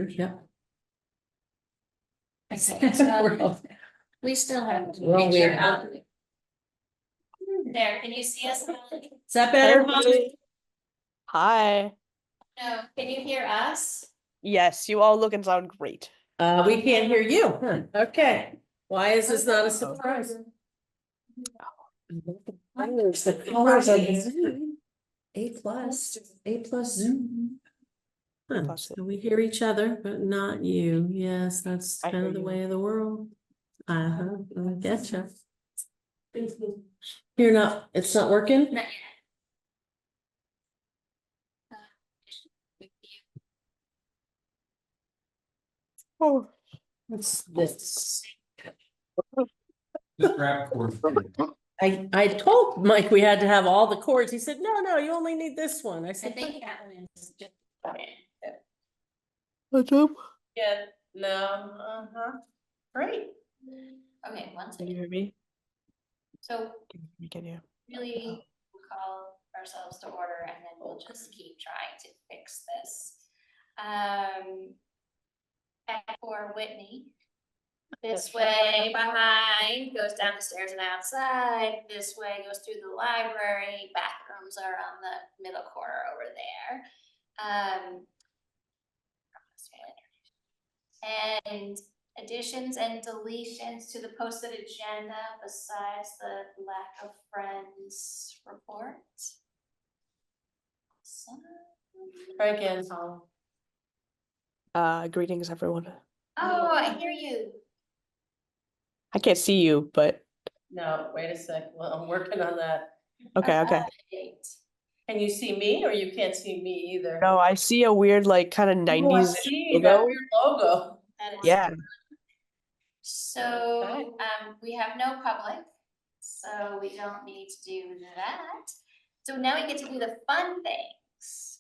computers, yeah. Okay, so we still have to make sure. There, can you see us? Is that better, Molly? Hi. No, can you hear us? Yes, you all look and sound great. We can't hear you. Huh, okay. Why is this not a surprise? There's the colors on the Zoom. A plus Zoom. Huh, Plus so we hear each other, but not you. Yes, that's I kind hear of the you. way of the world. I getcha. You're not, it's not working? Not yet. Oh. What's this? Just grab cord. I told Mike we had to have all the cords. He said, no, you only need this one. I I said, think that one is just. What's up? yeah, no, uh-huh. Great. Okay, one Can you second. hear me? So Can you? really we'll call ourselves to order and then we'll just keep trying to fix this. Back for Whitney. This way behind, goes down the stairs and outside. This way goes through the library. Bathrooms are on the middle corner over there. And additions and deletions to the posted agenda besides the lack of friends report. So, Try again, Tom. Greetings, everyone. oh, I hear you. I can't see you, but No, wait a sec. Well, I'm working on that. okay. Right. Can you see me or you can't see me either? No, I see a weird, like, kind of Oh, I 90s see that logo. weird logo. That is. Yeah. So, we have no public, so we don't need to do that. So now we get to do the fun things.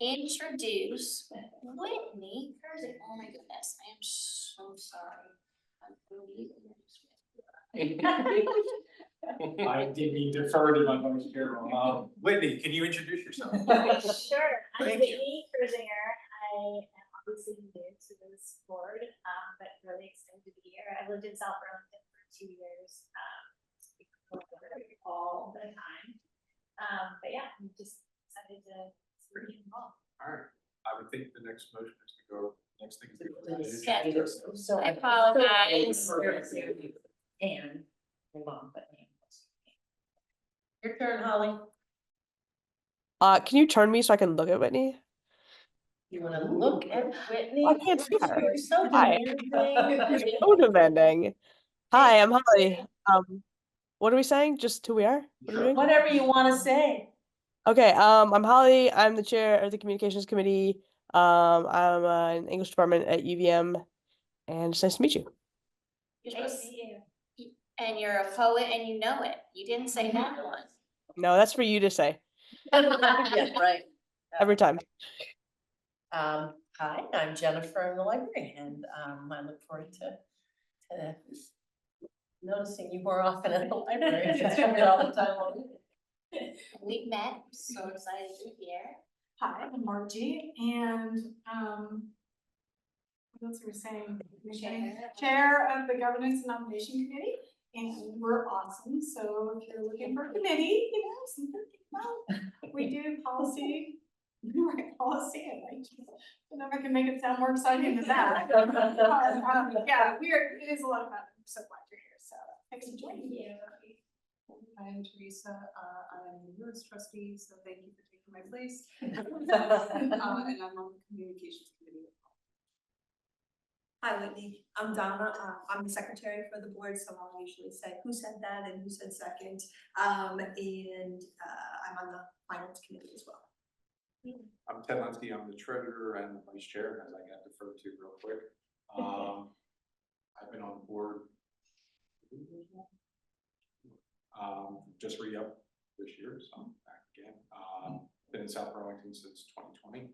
Introduce Whitney Kersey. Oh my goodness, I am so sorry. I did be deferred to my vice chair. Whitney, can you introduce yourself? Sure, I'm Thank Whitney Kersinger. I am obviously new to this board, but really excited to be here. I lived in South Burlington for 2 years, all the time. But yeah, I'm just excited to be involved. All right, I would think the next motion is to go, next thing is to go. Yeah. So I apologize. And hold on, but your turn, Holly. Can you turn me so I can look at Whitney? You want to look at Whitney? I can't see her. You're so Hi. demanding. So demanding. Hi, I'm Holly. What are we saying? Just who we are? What are we doing? Whatever you want to say. Okay, I'm Holly. I'm the chair of the communications committee. I'm in English department at UVM, and it's nice to meet you. Nice to meet you. And you're a poet and you know it. You didn't say that one. No, that's for you to say Yeah, right. every time. Hi, I'm Jennifer in the library, and I look forward to noticing you more often at the library. It's coming all the time. We met, I'm so excited to be here. Hi, I'm Margie, and what else are we saying? Chair of the Governance and Nomination Committee, and we're awesome. So if you're looking for a committee, you know, something to think about. We do policy, right? Policy, and I don't know if I can make it sound more exciting than that. Yeah, it is a lot of fun. I'm so glad you're here. So thanks for joining me. I'm Teresa. I'm the newest trustee, so thank you for taking my place. And I'm on the communications committee. Hi Whitney, I'm Donna. I'm the secretary for the board, so I'll usually say who said that and who said second. I'm on the finance committee as well. I'm Ted Linsky, I'm the treasurer and the vice chair, as I got deferred to real quick. I've been on the board just re-up this year, so I'm back again. Been in South Burlington since 2020.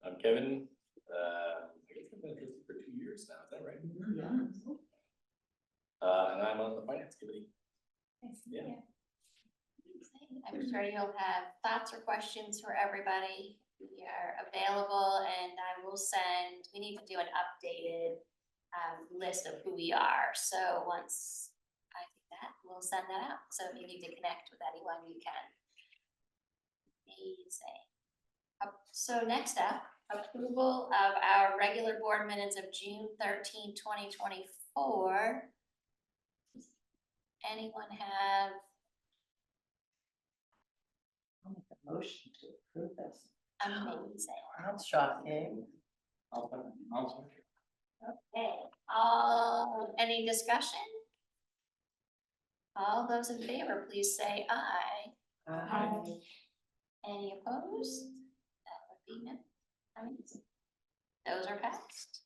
I'm Kevin. I guess I've been at this for 2 years now. Is that right? Yeah. And I'm on the finance committee. Yeah. I'm sure you'll have thoughts or questions for everybody we are available, and I will send, we need to do an updated list of who we are, so once I do that, we'll send that out, so if you need to connect with anyone, you can. Amazing. So next up, approval of our regular board minutes of June 13, 2024. Anyone have? I'll make a motion to approve this. Amazing. That's shocking. Okay, any discussion? All those in favor, please say aye. Any opposed? That would be no. Amazing. Those are passed.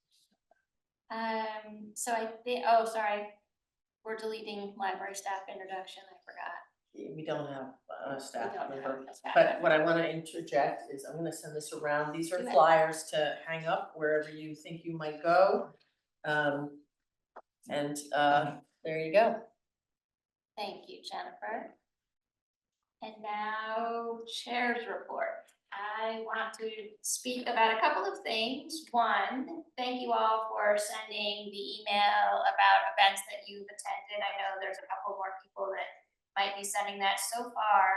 So I think, oh, sorry, we're deleting library staff introduction, I forgot. We don't have a staff We don't have member, a staff but member. what I wanna interject is I'm gonna send this around. These are Do it. flyers to hang up wherever you think you might go. There you go. Thank you, Jennifer. And now Chair's report. I want to speak about a couple of things. One, thank you all for sending the email about events that you've attended. I know there's a couple more people that might be sending that. So far,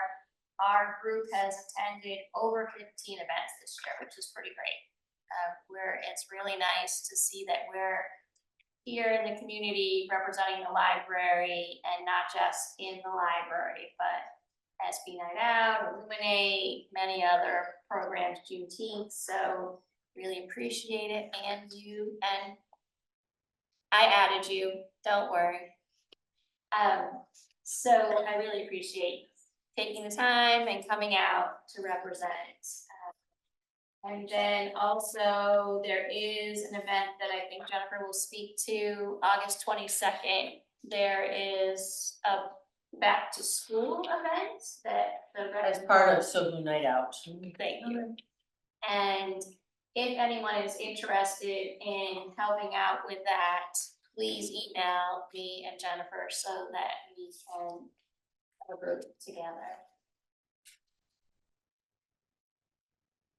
our group has attended over 15 events this year, which is pretty great. It's really nice to see that we're here in the community representing the library, and not just in the library, but SB Night Out, Illuminate, many other programs, Juneteenth, so really appreciate it, and I added you, don't worry. So I really appreciate taking the time and coming out to represent. And then also, there is an event that I think Jennifer will speak to, August 22nd. There is a back to school event that the. As part of Sobu Night Out. Thank you. And if anyone is interested in helping out with that, please email me and Jennifer so that we can have a group together.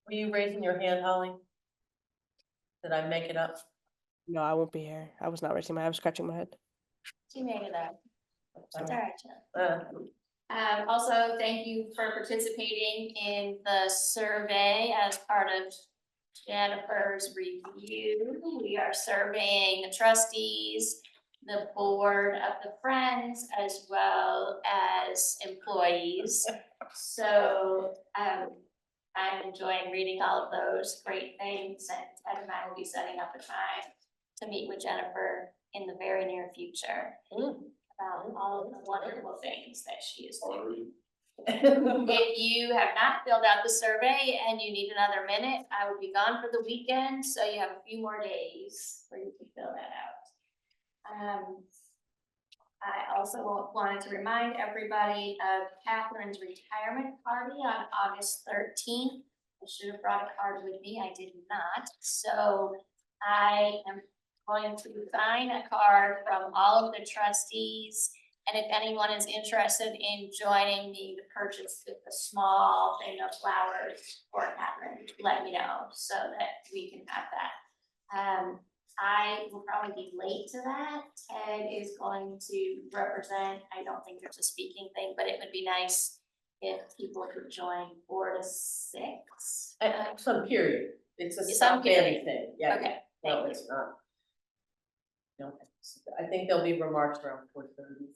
Were you raising your hand, Holly? Did I make it up? No, I won't be here. I was not raising my, I was scratching my head. She made it up. It's all Sorry. right, Jen. Also, thank you for participating in the survey as part of Jennifer's review. We are surveying the trustees, the board of the Friends, as well as employees. So, I'm enjoying reading all of those great things, and Ted and I will be setting up a time to meet with Jennifer in the very near future about all of the wonderful things that she is doing. If you have not filled out the survey and you need another minute, I will be gone for the weekend, so you have a few more days for you to fill that out. I also wanted to remind everybody of Catherine's retirement party on August 13th. I should have brought a card with me, I did not, so I am going to sign a card from all of the trustees. And if anyone is interested in joining me to purchase a small thing of flowers for Catherine, let me know so that we can have that. I will probably be late to that. Ted is going to represent, I don't think there's a speaking thing, but it would be nice if people could join 4 to 6. At some period. It's a Some stop period. thing, yeah. Okay, No, thank you. it's not. No, I think there'll be remarks around 4:30.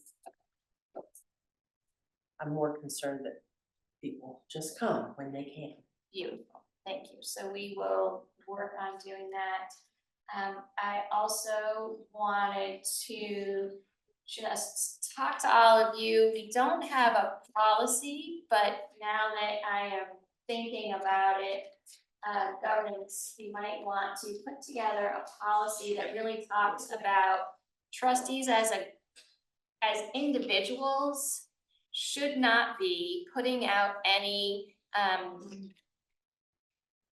I'm more concerned that people just come when they can. Beautiful, thank you. So we will work on doing that. I also wanted to just talk to all of you. We don't have a policy, but now that I am thinking about it, governance, we might want to put together a policy that really talks about trustees as individuals should not be putting out any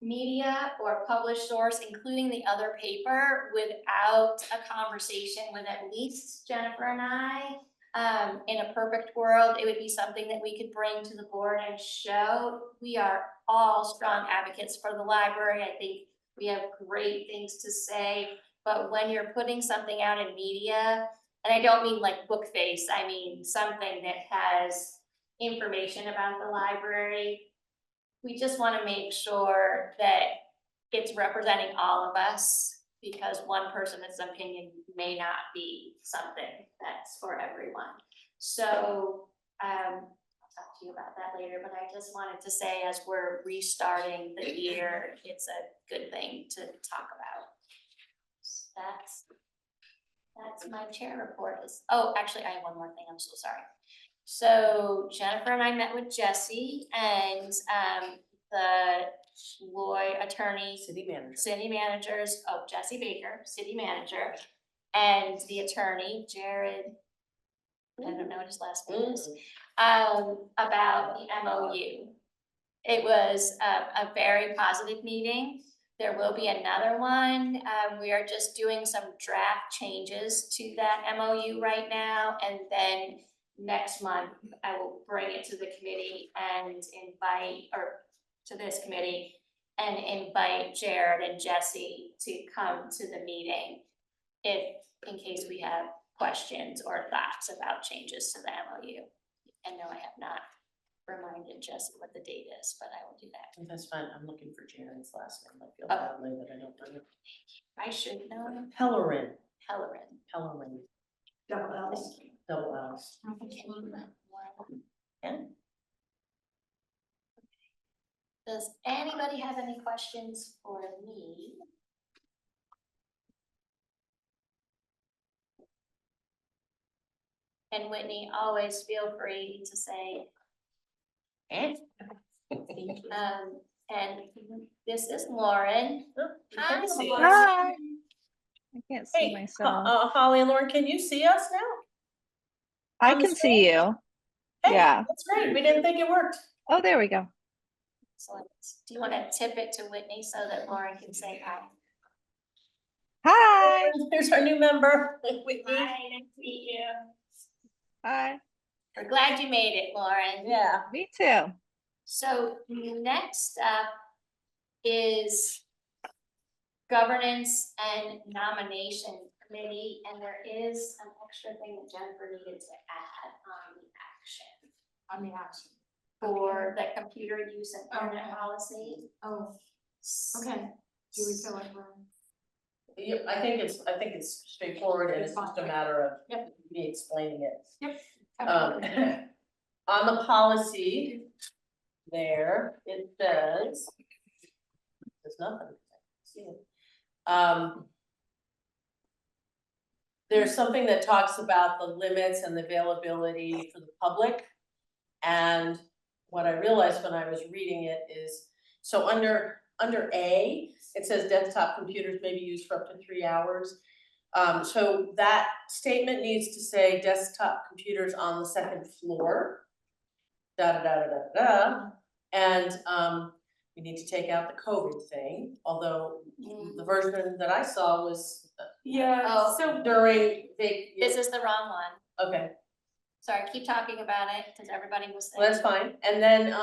media or published source, including the other paper, without a conversation with at least Jennifer and I In a perfect world, it would be something that we could bring to the board and show. We are all strong advocates for the library. I think we have great things to say, but when you're putting something out in media, and I don't mean like book face, I mean something that has information about the library, we just want to make sure that it's representing all of us, because one person's opinion may not be something that's for everyone. So, I'll talk to you about that later, but I just wanted to say, as we're restarting the year, it's a good thing to talk about. So that's my chair report. Oh, actually, I have one more thing, I'm so sorry. So Jennifer and I met with Jesse and, the attorney, city managers, Jesse Baker, city manager, and the attorney, Jared, I don't know what his last name is, about the MOU. It was a very positive meeting. There will be another one. We are just doing some draft changes to that MOU right now, and then next month I will bring it to the committee and to this committee and invite Jared and Jesse to come to the meeting in case we have questions or thoughts about changes to the MOU. And no, I have not reminded Jesse what the date is, but I will do that. That's fine. I'm looking for Jared's last name. I feel Oh. badly that I don't know. I should know him. Pellerin. Pellerin. Double L's. Thank you. Double L's. Yeah. Does anybody have any questions for me? And Whitney, always feel free to say. And this is Lauren. Hi, See Lauren. us. Hi. I can't see Hey, myself. Holly and Lauren, can you see us now? I on the can see you. Hey, Yeah. that's great. We didn't think it worked. Oh, there we go. Excellent. Do you want to tip it to Whitney so that Lauren can say hi? Hi. Here's our new member, Whitney. Hi, nice to meet you. Hi. We're glad you made it, Lauren. Yeah. Me too. So next up is governance and nomination committee, and there is an extra thing that Jennifer needed to add on the action for the computer use and internet policy. Oh, okay. Do we feel like we're? Yep, I think it's straightforward and it's just a matter of me explaining it. Yep. On the policy, there, it says, there's nothing. See it. There's something that talks about the limits and the availability for the public. And what I realized when I was reading it is, so under A, it says desktop computers may be used for up to 3 hours. So that statement needs to say desktop computers on the second floor. And we need to take out the COVID thing, although the version that I saw was Yeah, so during This is the wrong one. Okay, Sorry, keep talking about it, because everybody was well, saying. that's fine. And then,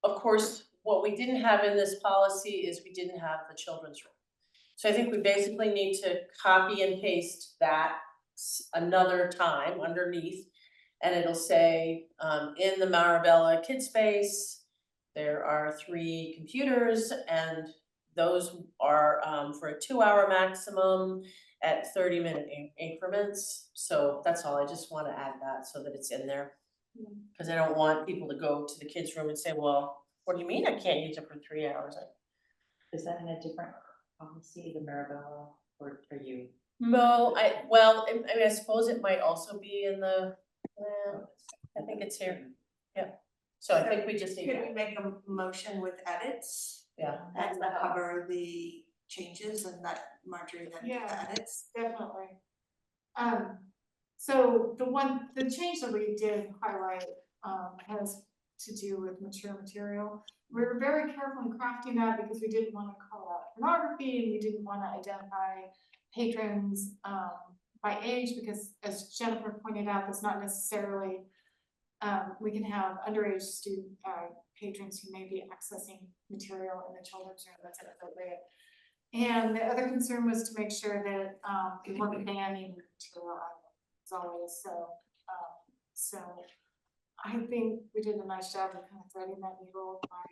of course, what we didn't have in this policy is we didn't have the children's room. So I think we basically need to copy and paste that another time underneath. And it'll say, in the Marabella Kid Space, there are 3 computers and those are for a 2-hour maximum at 30-minute increments. So that's all, I just wanna add that so that it's in there. Cause I don't want people to go to the kids' room and say, well, what do you mean I can't use it for 3 hours? Is that in a different policy, the Marabella, or for you? No, I mean, I suppose it might also be in the, I think it's here, yeah. So I think we just need Could we to, make a motion with edits yeah. That's and the hope. cover the changes and that Marjorie then Yeah. the edits? definitely. So the change that we did highlight, has to do with mature material. We were very careful in crafting that because we didn't want to call out pornography and we didn't want to identify patrons, by age, because as Jennifer pointed out, that's not necessarily, we can have underage student, patrons who may be accessing material in the children's room that's inappropriate. And the other concern was to make sure that, we weren't banning material as always, so I think we did a nice job of kind of threading that needle by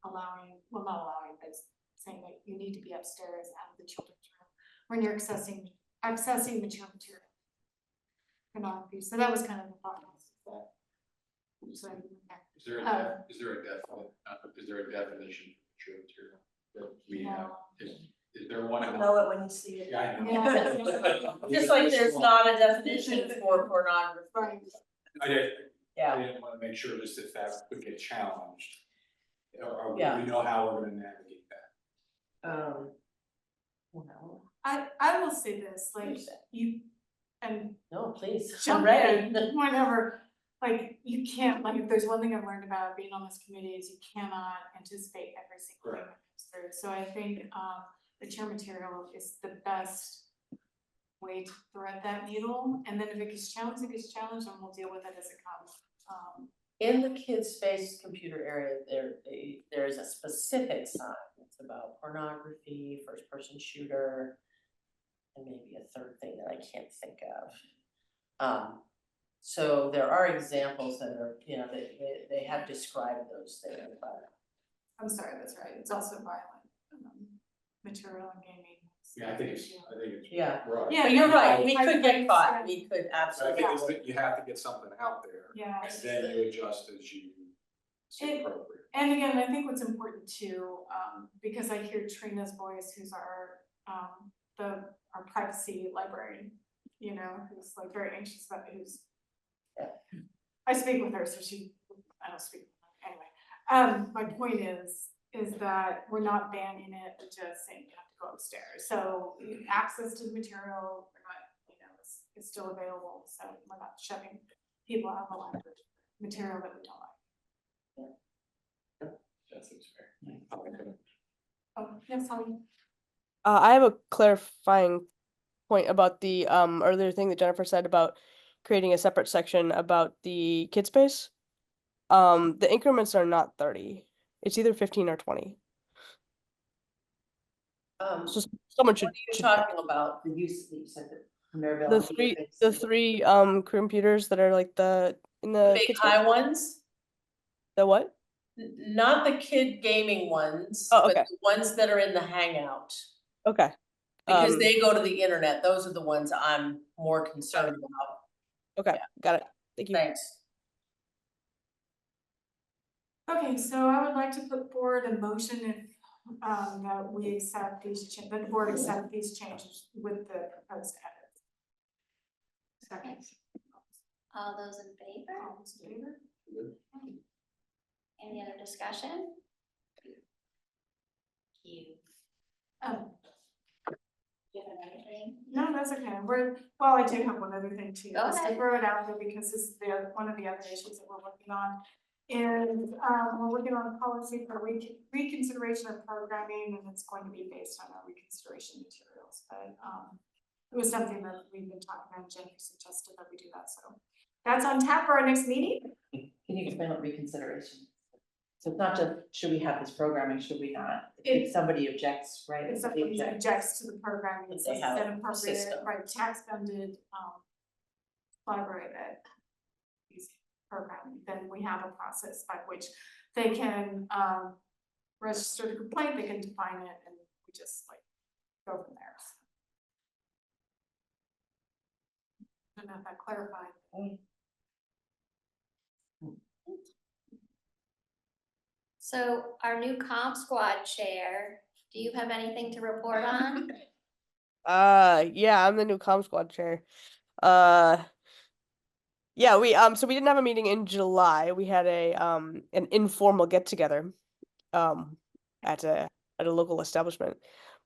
allowing, well, not allowing, but saying that you need to be upstairs out of the children's room when you're accessing mature material. Pornography, so that was kind of the thought process that. So, Is there a definition for mature material that we have? Is there one? You'll know it when you see it. Yeah, I know. Yeah. Just like there's not a definition for pornography. Right. I did, Yeah. I didn't wanna make sure just if that would get challenged. Or Yeah. we know how we're gonna navigate that. No, I will say this, like, you, and no, please, I'm jump ready. in whenever, like, you can't, like, if there's one thing I've learned about being on this committee is you cannot anticipate every single thing that comes through. So I think, mature material is the best way to thread that needle, and then if it gets challenged, and we'll deal with it as it comes. In the kids' space computer area, there is a specific sign. It's about pornography, first person shooter, and maybe a third thing that I can't think of. So there are examples that are, you know, they have described those there, but. I'm sorry, that's right, it's also violent, material and gaming. Yeah, I think it's Yeah. right. Yeah, But you're right, we I- could I- get caught, I- we could I absolutely. think it's that you have to get something out there. Yeah. And then you adjust as you see appropriate. And again, I think what's important too, because I hear Trina's voice, who's our, our privacy librarian, you know, who's like very anxious about I speak with her, so I don't speak with her, anyway. My point is that we're not banning it, but just saying you have to go upstairs. So access to the material, we're not, you know, it's still available, so we're not shoving people out of the library, material that we don't like. That seems fair. Oh, yes, Holly. I have a clarifying point about the earlier thing that Jennifer said about creating a separate section about the kid space. The increments are not 30. It's either 15 or 20. So someone What should, are you talking about? The use of these, the three computers that are like in the Big kids high space? ones? The what? Not the kid gaming ones, Oh, but okay. the ones that are in the Hangout. Okay. Because they go to the internet, those are the ones I'm more concerned about. Okay, got it. Thank you. Thanks. Okay, so I would like to put forward a motion if, that we accept that the board accept these changes with the proposed edits. Second. All those in favor? All those in favor? Any other discussion? You. Um, Do you have anything? no, that's okay. Well, I do have one other thing too, Go just to ahead. throw it out there because this is one of the other issues that we're working on. And, we're working on a policy for reconsideration of programming, and it's going to be based on our reconsideration materials, but, it was something that we've been talking about, Jenny suggested that we do that, so. That's on tap for our next meeting. Can you explain what reconsideration? So it's not just, should we have this programming, should we not? If- If somebody objects, right? If somebody objects to the programming, If it's they have a inappropriate, system. right, tax funded, library that use programming, then we have a process by which they can, register the complaint, they can define it, and we just like go from there. I don't know if that clarified. So our new comp squad chair, do you have anything to report on? Yeah, I'm the new comm squad chair. Yeah, so we didn't have a meeting in July. We had an informal get together at a local establishment.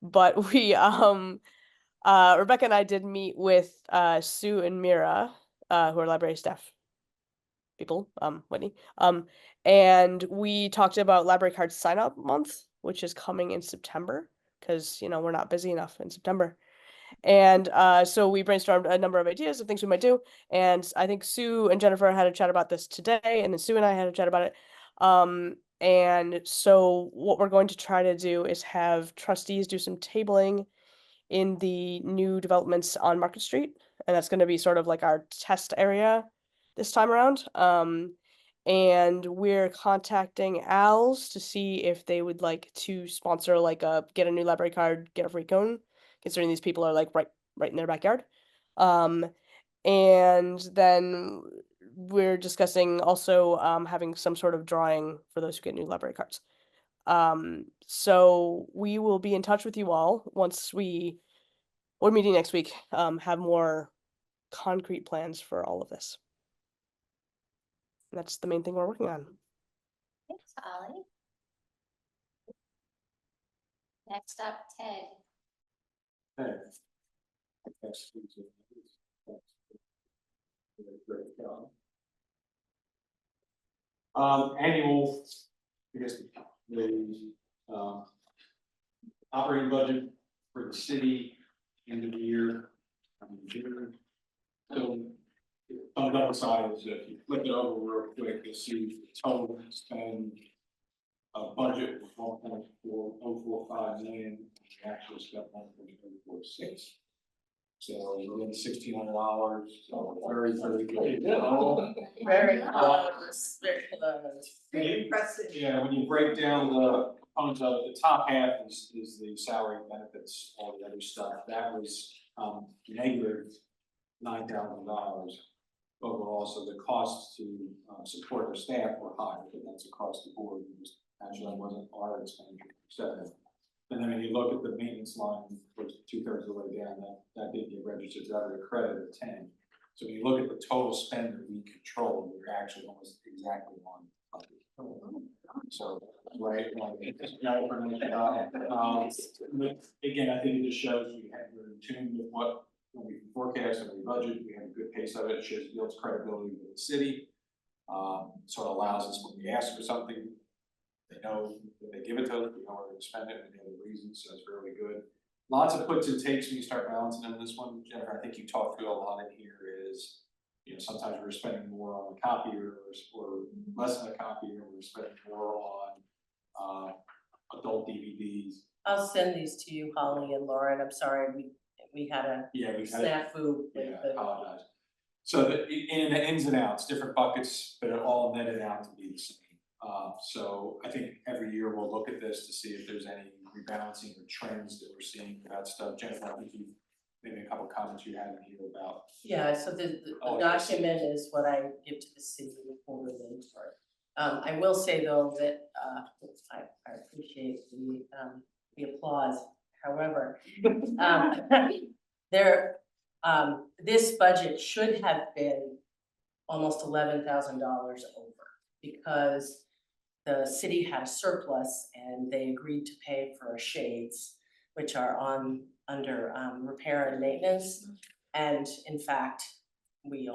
But we Rebecca and I did meet with Sue and Mira, who are library staff people, Whitney. And we talked about library card sign up month, which is coming in September, because we're not busy enough in September. And so we brainstormed a number of ideas of things we might do. And I think Sue and Jennifer had a chat about this today, and then Sue and I had a chat about it. And so what we're going to try to do is have trustees do some tabling in the new developments on Market Street. And that's going to be sort of like our test area this time around. And we're contacting Al's to see if they would like to sponsor like a get a new library card, get a free cone, considering these people are like right in their backyard. And then we're discussing also having some sort of drawing for those who get new library cards. So we will be in touch with you all once we're meeting next week, have more concrete plans for all of this. That's the main thing we're working on. Thanks, Holly. Next up, Ted. Okay. Thanks, Susan. Great job. Annual, I guess, the operating budget for the city end of the year. June. So on the other side is if you flip it over real quick, you'll see the total spend budget was 1.4045 million. We actually spent 1.346. So within $1,600. So very good. Very close, very close. Impressive. Yeah, when you break down the components of it, the top half is the salary benefits, all the other stuff. That was negative $9,000 overall. So the costs to support our staff were high, but that's across the board. Actually, that wasn't our expenditure percent. And then when you look at the maintenance line, which 2/3 of the way down, that did get registered as a credit of 10. So when you look at the total spend that we control, we're actually almost exactly on budget. So, right, again, I think it just shows we're in tune with what when we forecast and we budget, we have a good pace of it. It shows builds credibility with the city. So it allows us when we ask for something, they know that they give it to us, we know where to spend it, and they have a reason, so it's really good. Lots of puts and takes when you start balancing in this one. Jennifer, I think you talked through a lot in here is, sometimes we're spending more on the copier or less on the copier, we're spending more on adult DVDs. I'll send these to you, Holly and Lauren. I'm sorry, we had a snafu. Yeah, I apologize. So in the ins and outs, different buckets, but it all netted out to be the same. So I think every year we'll look at this to see if there's any rebalancing or trends that we're seeing for that stuff. Jennifer, I think you maybe a couple of comments you had in here about. Yeah, so the document is what I give to the city for I will say though that I appreciate the applause. However, this budget should have been almost $11,000 over because the city had a surplus and they agreed to pay for our shades, which are under repair and maintenance. And in fact, we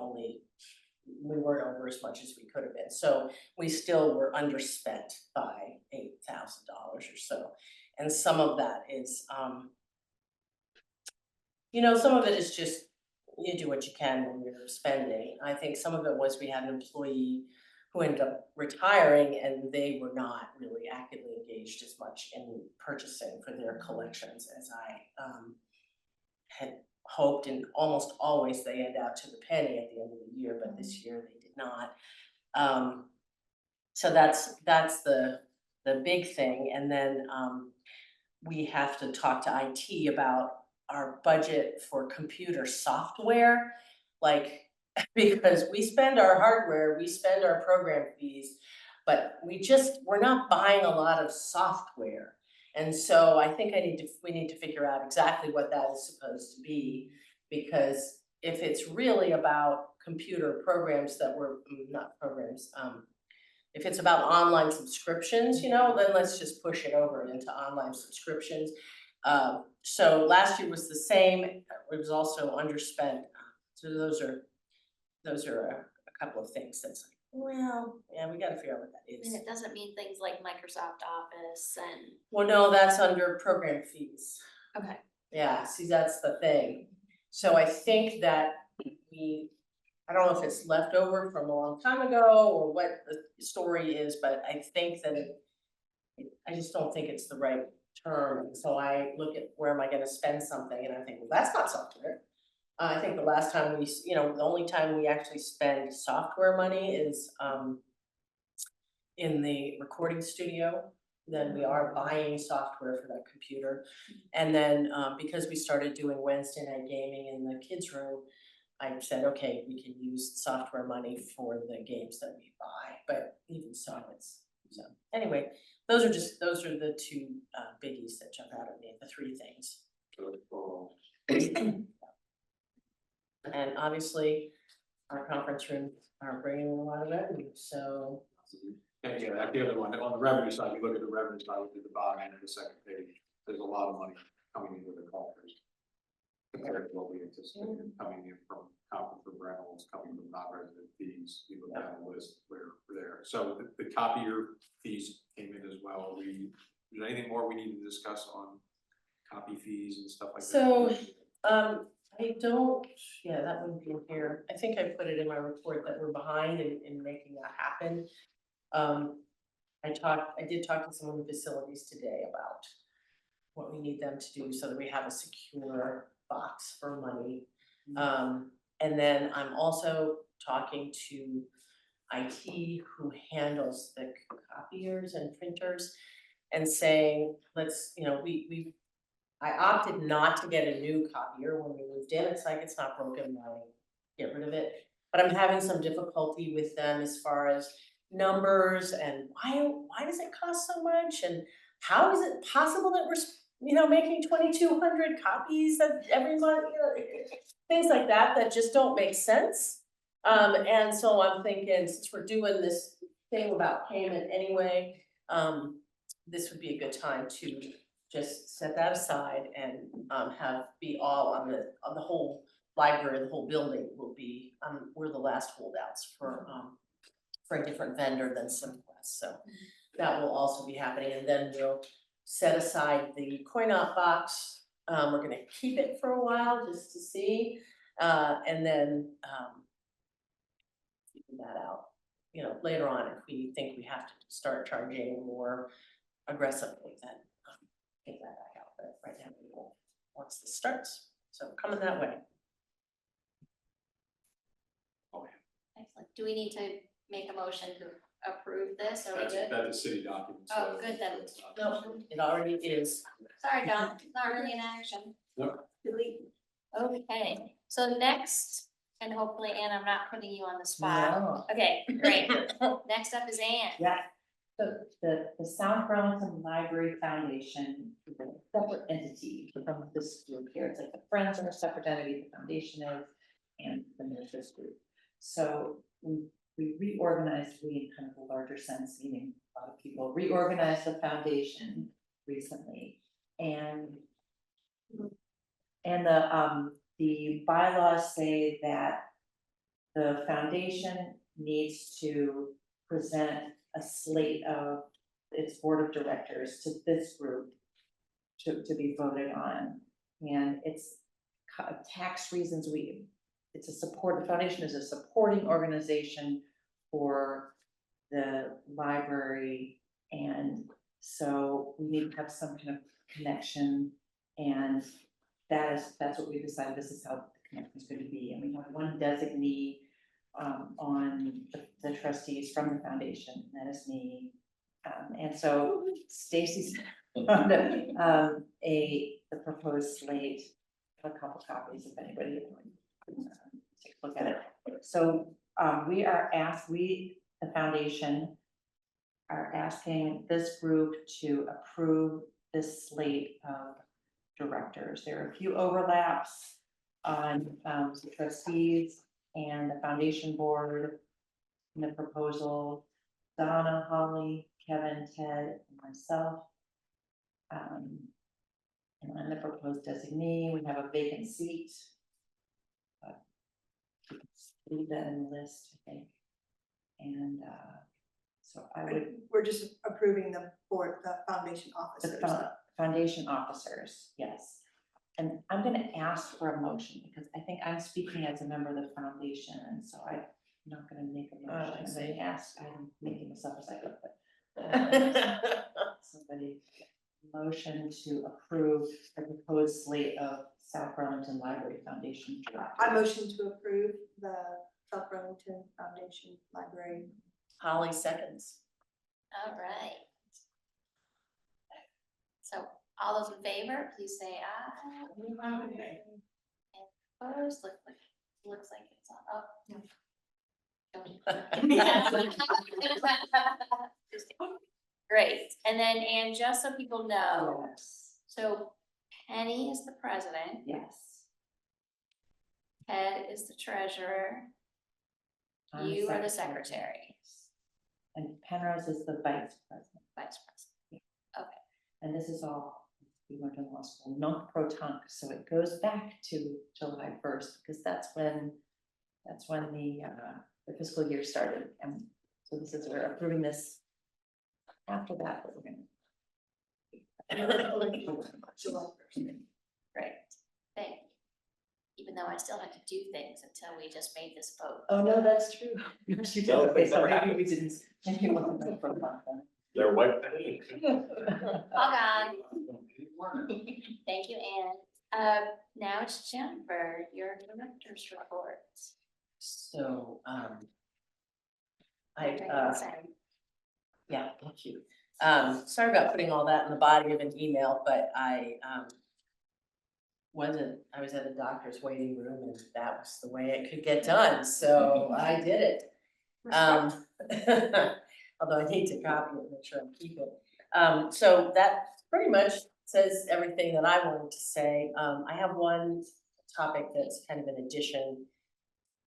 weren't over as much as we could have been. So we still were underspent by $8,000 or so. And some of that is, some of it is just, you do what you can when you're spending. I think some of it was we had an employee who ended up retiring and they were not really actively engaged as much in purchasing for their collections as I had hoped, and almost always they end out to the penny at the end of the year, but this year they did not. So that's the big thing. And then we have to talk to IT about our budget for computer software, because we spend our hardware, we spend our program fees, but we're not buying a lot of software. And so I think we need to figure out exactly what that is supposed to be, because if it's really about computer programs that were not programs, if it's about online subscriptions, then let's just push it over into online subscriptions. So last year was the same. It was also underspent. So those are a couple of things that's like, well, yeah, we gotta figure out what that is. And it doesn't mean things like Microsoft Office and. Well, no, that's under program fees. Okay. Yeah, see, that's the thing. So I think that I don't know if it's left over from a long time ago or what the story is, but I think that I just don't think it's the right term. And so I look at where am I gonna spend something and I think, well, that's not software. I think the last time the only time we actually spend software money is in the recording studio. Then we are buying software for that computer. And then because we started doing Wednesday night gaming in the kids' room, I said, okay, we can use software money for the games that we buy, but even so, so anyway, those are the two biggies that jump out at me, the three things. And obviously, our conference rooms are bringing a lot of revenue, so. And yeah, that's the other one, on the revenue side, you look at the revenue side, look at the bottom end of the second page, there's a lot of money coming into the coffers. Compared to what we anticipated coming in from conference room rentals, coming from non-resident fees, you look down the list where we're there. So the copier fees came in as well. Is there anything more we need to discuss on copy fees and stuff like that? So, I don't, yeah, that wouldn't be in here. I think I put it in my report that we're behind in making that happen. I did talk to some of the facilities today about what we need them to do so that we have a secure box for money. And then I'm also talking to IT who handles the copiers and printers and saying, let's, I opted not to get a new copier when we moved in. It's like, it's not broken, why get rid of it? But I'm having some difficulty with them as far as numbers and why does it cost so much? And how is it possible that we're, making 2,200 copies of every month? Things like that just don't make sense. And so I'm thinking, since we're doing this thing about payment anyway, this would be a good time to just set that aside and be all on the whole library, the whole building will be, we're the last holdouts for a different vendor than Simquest. So that will also be happening, and then we'll set aside the coin-op box. We're gonna keep it for a while just to see, and then figure that out. Later on, if we think we have to start charging more aggressively, then take that back out. But right now, we won't once this starts. So coming that way. Excellent. Do we need to make a motion to approve this, or we good? That's a city document. Oh, good then. No, it already is. Sorry, John, it's not really in action. Nope. Delete. Okay, so next, and hopefully, Anne, I'm not putting you on the spot. No. Okay, great. Next up is Anne. Yeah, so the South Burlington Library Foundation is a separate entity from this group here. It's like the Friends are a separate entity, the foundation is, and then there's this group. So we reorganized, in kind of a larger sense, meaning a lot of people reorganized the foundation recently. And the bylaws say that the foundation needs to present a slate of its board of directors to this group to be voted on. And it's tax reasons, the foundation is a supporting organization for the library. And so we need to have some kind of connection, and that's what we decided, this is how the connection is going to be. And we have one designee on the trustees from the foundation, and that is me. And so Stacy's on the proposed slate, a couple copies if anybody take a look at it. So the foundation are asking this group to approve this slate of directors. There are a few overlaps on the trustees and the foundation board in the proposal. Donna, Holly, Kevin, Ted, and myself. And I'm the proposed designee. We have a vacant seat. Leave that in the list, I think. And so We're just approving the board, the foundation the officers. foundation officers, yes. And I'm gonna ask for a motion, because I think I'm speaking as a member of the foundation, and so I'm not gonna make a motion, I and see. then ask, I'm making this up as I go, but. Somebody motion to approve the proposed slate of South Burlington Library Foundation draft. I motion to approve the South Burlington Foundation Library. Holly seconds. All right. So all those in favor, please say aye. Opposed, looks like it's on, Great, and then, and just so people know, Yes, so Penny is the president, yes. Ed is the treasurer, I'm you are the secretary, And Penrose is the vice president. vice president. And this is all, we went to law school, non pro tunc, so it goes back to July 1st, because that's when the fiscal year started. And so this is, we're approving this after that, but we're gonna. July 1st. Great, thank you. Even though I still have to do things until we just made this vote. Oh, no, that's true. You did. No, Okay, it's so never maybe happened. we didn't, maybe it wasn't meant for a month then. They're white. Hold on, thank you, Anne. Now it's Jennifer, your director's report. So, yeah, thank you. Sorry about putting all that in the body of an email, but I was at a doctor's waiting room and that was the way it could get done, so I did it. Although I need to copy it, make sure I keep it. So that pretty much says everything that I wanted to say. I have one topic that's kind of an addition.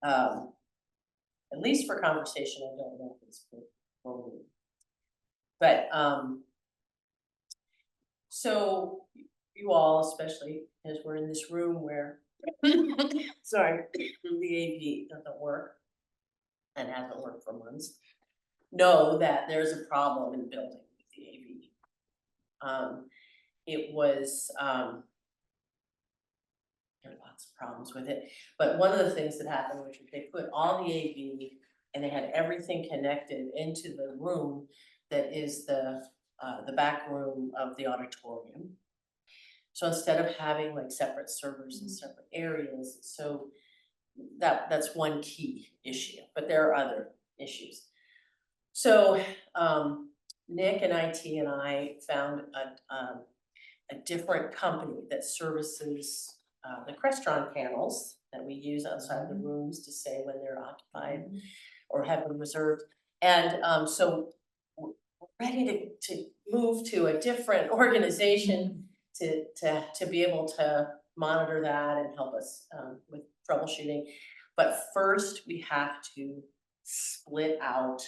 At least for conversation, I don't know if it's for me. But, so you all, especially as we're in this room where, sorry, the AV doesn't work and hasn't worked for months, know that there's a problem in the building with the AV. It was, there are lots of problems with it, but one of the things that happened, which was they put all the AV and they had everything connected into the room that is the back room of the auditorium. So instead of having like separate servers in separate areas, so that's one key issue, but there are other issues. So Nick and IT and I found a different company that services the Crestron panels that we use outside the rooms to say when they're occupied or have been reserved. And so we're ready to move to a different organization to be able to monitor that and help us with troubleshooting. But first we have to split out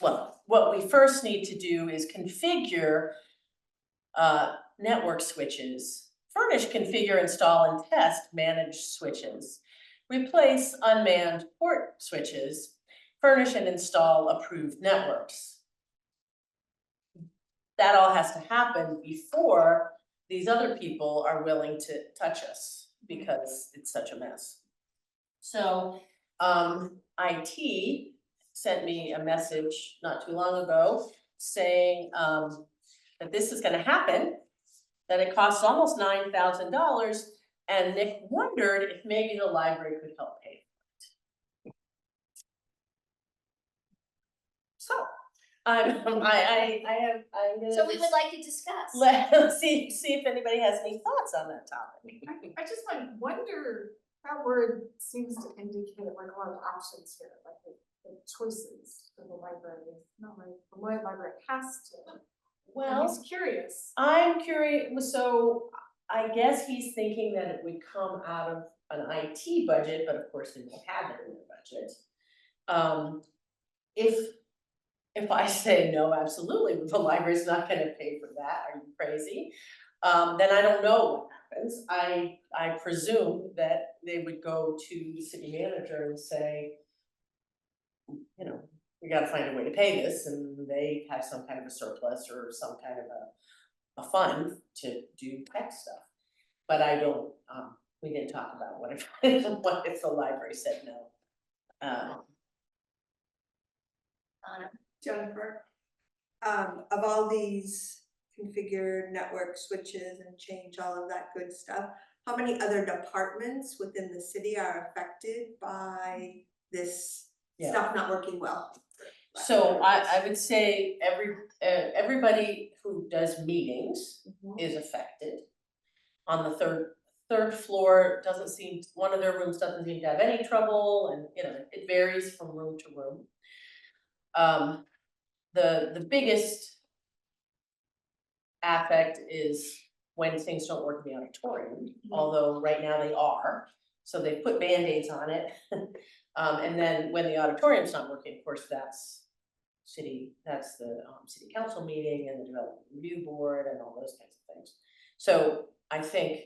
well, what we first need to do is configure network switches, furnish, configure, install, and test managed switches, replace unmanned port switches, furnish and install approved networks. That all has to happen before these other people are willing to touch us because it's such a mess. So IT sent me a message not too long ago saying that this is gonna happen, that it costs almost $9,000, and Nick wondered if maybe the library could help pay for it. So I'm gonna So we would like to discuss. let's see if anybody has any thoughts on that topic. I just wonder, that word seems to indicate like a lot of options here, like the choices for the library, not like the way the library has to. And Well, he's curious. I'm curious, so I guess he's thinking that it would come out of an IT budget, but of course they don't have it in their budget. If I say no, absolutely, the library's not gonna pay for that, are you crazy? Then I don't know what happens. I presume that they would go to the city manager and say, you know, we gotta find a way to pay this, and they have some kind of a surplus or some kind of a fund to do tech stuff. But I don't, we didn't talk about what if, what if the library said no. Jennifer, of all these configured network switches and change all of that good stuff, how many other departments within the city are affected by this Yeah. stuff not working well? So I would say everybody who does meetings is affected. On the third floor, doesn't seem, one of their rooms doesn't seem to have any trouble, and you know, it varies from room to room. The biggest affect is when things don't work in the auditorium, although right now they are, so they put Band-Aids on it. And then when the auditorium's not working, of course, that's the city council meeting and the development review board and all those kinds of things. So I think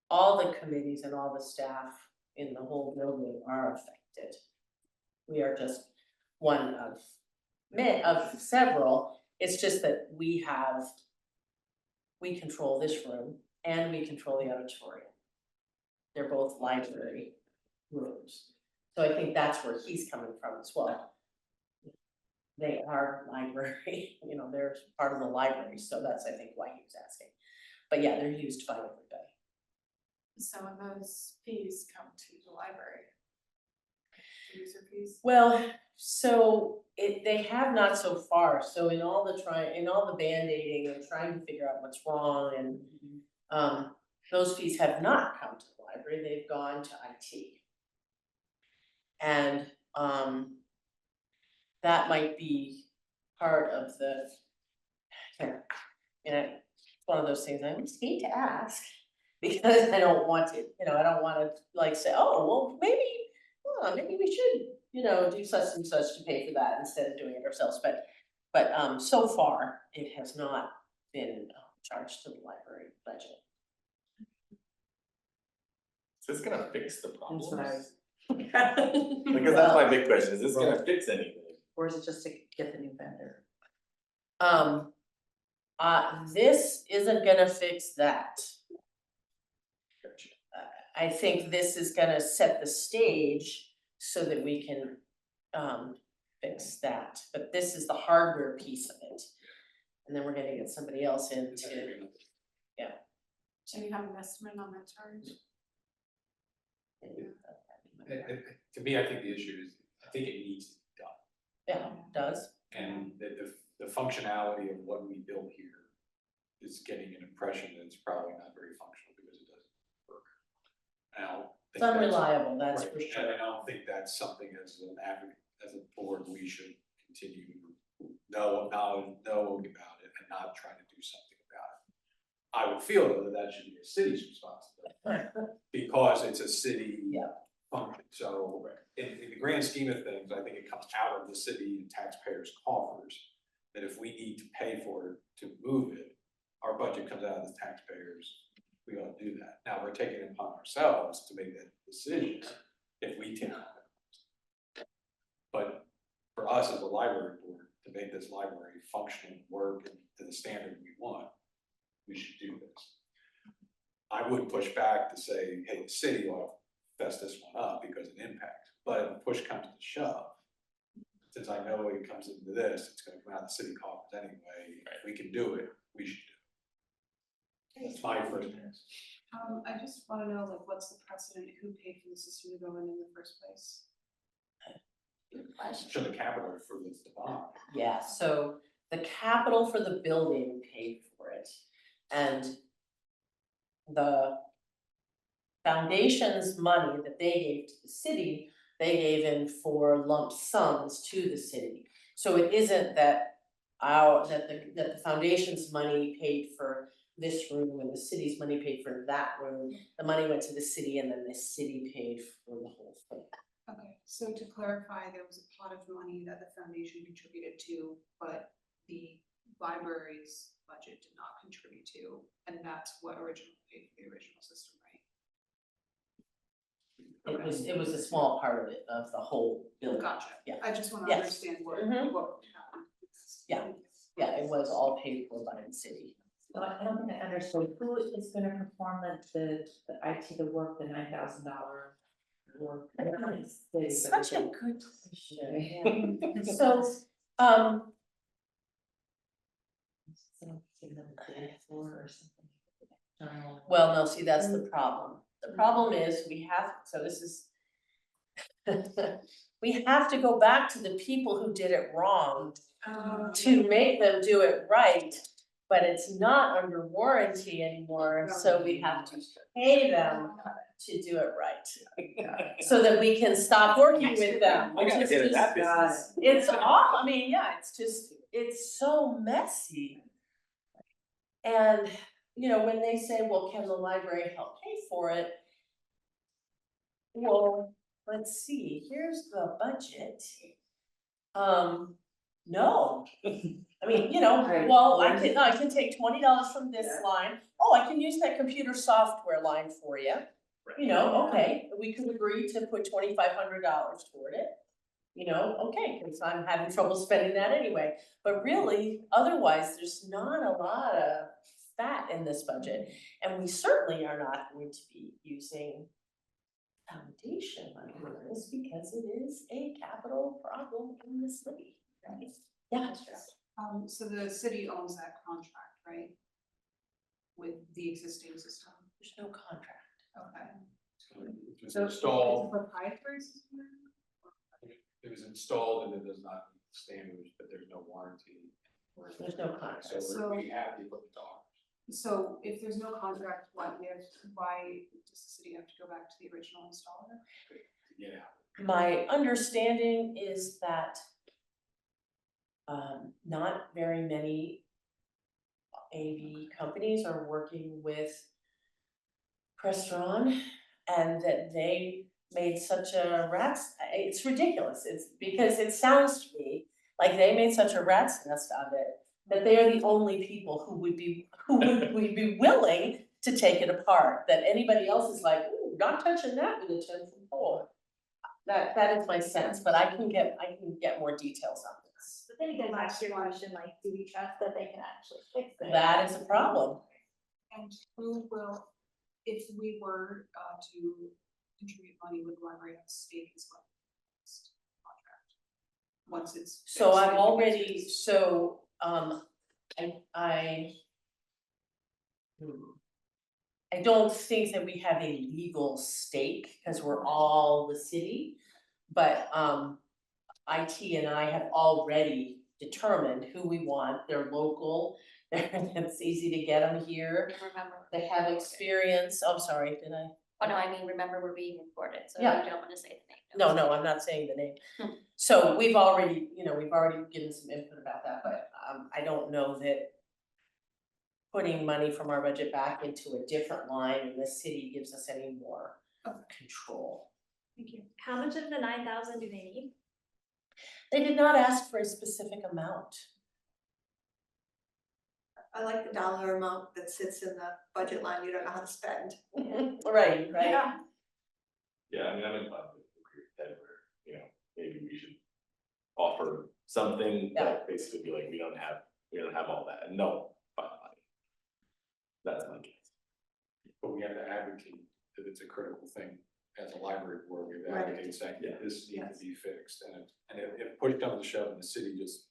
all the committees and all the staff in the whole building are affected. We are just one of several. It's just that we control this room and we control the auditorium. They're both library rooms. So I think that's where he's coming from as well. They are library, you know, they're part of the library, so that's, I think, why he was asking. But yeah, they're used by everybody. Some of those fees come to the library. User fees. Well, so they have not so far, so in all the Band-Aiding and trying to figure out what's wrong, and those fees have not come to the library, they've gone to IT. And that might be part of the, you know, it's one of those things I always hate to ask, because I don't want to, you know, I don't want to like say, oh, well, maybe we should, you know, do such and such to pay for that instead of doing it ourselves, but so far, it has not been charged to the library budget. Is this gonna fix the problem? That's what I was. Because that's my big question, is this gonna fix anything? Or is it just to get the new vendor? This isn't gonna fix that. I think this is gonna set the stage so that we can fix that, but this is the hardware piece of it. And then we're gonna get somebody else in to, Do you have an estimate on that charge? To me, I think the issue is, I think it needs to be done. yeah, it does. And the functionality of what we built here is getting an impression that it's probably not very functional because it doesn't work. And I don't think It's unreliable, that's right, for sure. and I don't think that's something as an advocate, as a board, we should continue to know about it and not try to do something about it. I would feel though that should be a city's responsibility, because it's a city function, so in the grand scheme of things, I think it comes out of the city and taxpayers' coffers. That if we need to pay for it to move it, our budget comes out of the taxpayers, we ought to do that. Now, we're taking it upon ourselves to make that decision if we take it. But for us as a library board, to make this library function, work to the standard we want, we should do this. I would push back to say, hey, the city ought to fess this one up because of impact, but if the push comes to shove, since I know it comes into this, it's gonna come out of the city coffers anyway, if we can do it, we should do it. That's my first answer. I just wanna know, like, what's the precedent, who paid for the system to go in the first place? Show the capital for the bond. Yeah, so the capital for the building paid for it, and the foundation's money that they gave to the city, they gave in for lump sums to the city. So it isn't that the foundation's money paid for this room and the city's money paid for that room. The money went to the city and then the city paid for the whole thing. Okay, so to clarify, there was a pot of money that the foundation contributed to, but the library's budget did not contribute to, and that's what originally paid for the original system, right? It was a small part of it, of the whole building. Gotcha. Yeah. I just wanna Yes. understand what Mhm. happened. Yeah. Yeah, it was all paid for by the city. So I don't think I understood, who is gonna perform the IT, the work, the $9,000 work? Such a good question. Yeah. So, So, give them a bid for or something. well, no, see, that's the problem. The problem is we have, so this is. We have to go back to the people who did it wrong to make them do it right. But it's not under warranty anymore, so we have to pay them to do it right. So that we can stop working with them, I which gotta is get in just, that business. it's awful, I mean, yeah, it's just, it's so messy. And, you know, when they say, well, can the library help pay for it? Well, let's see, here's the budget. No. I mean, you know, Right. well, I can take $20 from this line, oh, I can use that computer software line for you. You know, okay, we could agree to put $2,500 toward it. You know, okay, cause I'm having trouble spending that anyway, but really, otherwise, there's not a lot of fat in this budget. And we certainly are not going to be using foundation money for this because it is a capital problem in the city, right? Yeah. So the city owns that contract, right? With the existing system, There's no contract. okay. It's So is it installed, proprietary system? it was installed and it does not meet the standards, but there's no warranty. There's no contract. So we have the equipment dollars. So if there's no contract, why does the city have to go back to the original installer? Yeah. My understanding is that not very many AV companies are working with Crestron, and that they made such a rat's, it's ridiculous, it's because it sounds to me like they made such a rat's nest of it, that they are the only people who would be willing to take it apart, that anybody else is like, ooh, not touching that with a 10-foot pole. That is my sense, but I can get more details on this. But then it goes back to your question, like, do we trust that they can actually fix it? That is a problem. And who will, if we were to contribute money, would the library have to stake as well? Contract. Once it's. So fixed, I'm if it already, gets so, I don't think that we have a legal stake, cause we're all the city, but, IT and I have already determined who we want, they're local, it's easy to get them here, Remember. they have experience, oh, sorry, did I? Oh, no, I mean, remember, we're being recorded, so Yeah. you don't wanna say the name. No, no, I'm not saying the name. So we've already given some input about that, but I don't know that putting money from our budget back into a different line in the city gives us any more control. Thank you. How much of the 9,000 do they need? They did not ask for a specific amount. I like the dollar amount that sits in the budget line you don't know how to spend. Right. Yeah, I mean, I'm inclined to agree with that, where, you know, maybe we should offer something that basically be like, we don't have all that, and no, fine money. That's my guess. But we have to advocate that it's a critical thing as a library board, we have to Right. advocate saying, Yeah. this needs to be fixed, and if push comes to shove, and the city just,